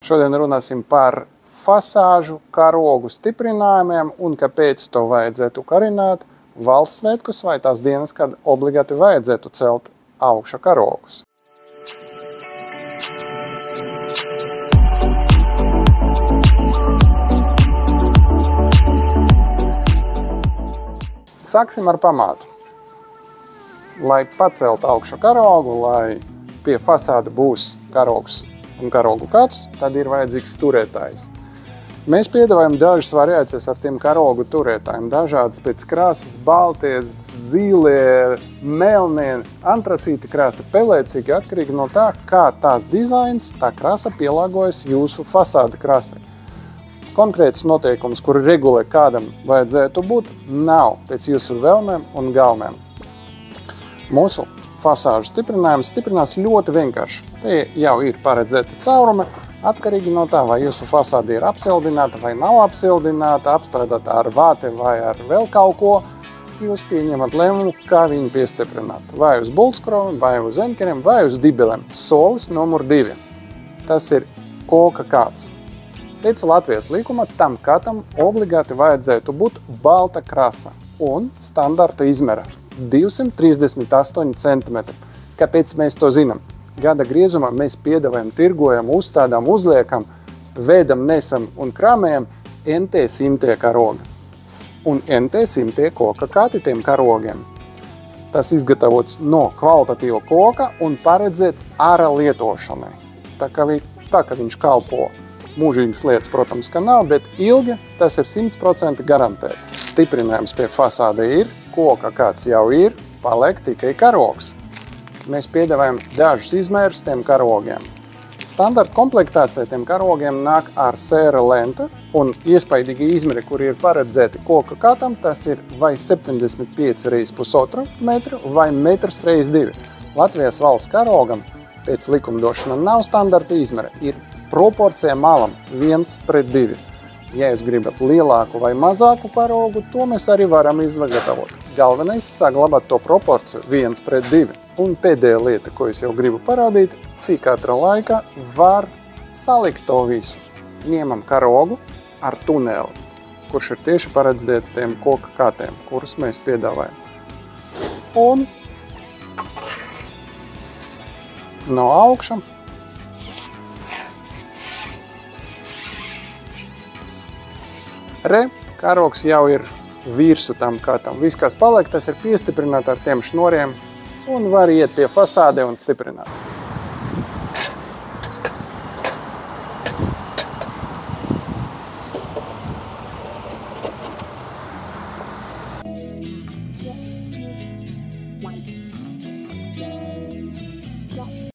Šodien runāsim par fasāžu karogu stiprinājumiem un kāpēc to vajadzētu karināt valsts svētkus vai tās dienas, kad obligāti vajadzētu celt augša karogus. Sāksim ar pamatu. Lai pacelt augša karogu, lai pie fasāda būs karogs un karogu kāds, tad ir vajadzīgs turētājs. Mēs piedāvājam dažas variācijas ar tiem karogu turētājiem. Dažādas pēc krāsas, baltie, zilie, melnie, antracīti krāsa, pelēcīgi, atkarīgi no tā, kā tās dizains, tā krāsa pielāgojas jūsu fasāda krāsai. Konkrēts noteikums, kuri regulē kādam vajadzētu būt, nav pēc jūsu vēlmēm un gaumēm. Mūsu fasāžu stiprinājums stiprinās ļoti vienkārši. Te jau ir paredzēta caurumi, atkarīgi no tā, vai jūsu fasāde ir apsildināta vai nav apsildināta, apstrādāta ar vāti vai ar vēl kaut ko. Jūs pieņemat lēmumu, kā viņu piestiprināt. Vai uz bultskroviem, vai uz enkeriem, vai uz dibelēm. Solis numur 2. Tas ir koka kāds. Pēc Latvijas likuma tam katam obligāti vajadzētu būt balta krasa un standarta izmera 238 cm. Kāpēc mēs to zinām? Gada griezumā mēs piedāvājam, tirgojam, uzstādām, uzliekam, vedam, nesam un krāmējam NT 100 karoga un NT 100 koka kāti tiem karogiem. Tas izgatavots no kvalitatīva koka un paredzēt ārā lietošanai. Tā kā viņš kalpo mūžīgas lietas, protams, ka nav, bet ilgi tas ir 100% garantēti. Stiprinājums pie fasāde ir, koka kāds jau ir, paliek tikai karogs. Mēs piedāvājam dažus izmērus tiem karogiem. Standarta komplektācija tiem karogiem nāk ar sēra lentu un iespaidīgi izmeri, kuri ir paredzēti koka katam, tas ir vai 75 x 1,5 metru vai 1 x 2. Latvijas valsts karogam pēc likumdošana nav standarta izmeri, ir proporcija malam 1:2. Ja jūs gribat lielāku vai mazāku karogu, to mēs arī varam izgatavot. Galvenais saglabāt to proporciju 1:2. Un pēdējā lieta, ko es jau gribu parādīt, cik ātrā laikā var salikt to visu. Ņemam karogu ar tuneli, kurš ir tieši paredzēts tiem koka kātiem, kurus mēs piedāvājam. Un no augša karogs jau ir virsu tam katam. Viss, kas paliek, tas ir piestiprināts ar tiem šnoriem un var iet pie fasāde un stiprināt.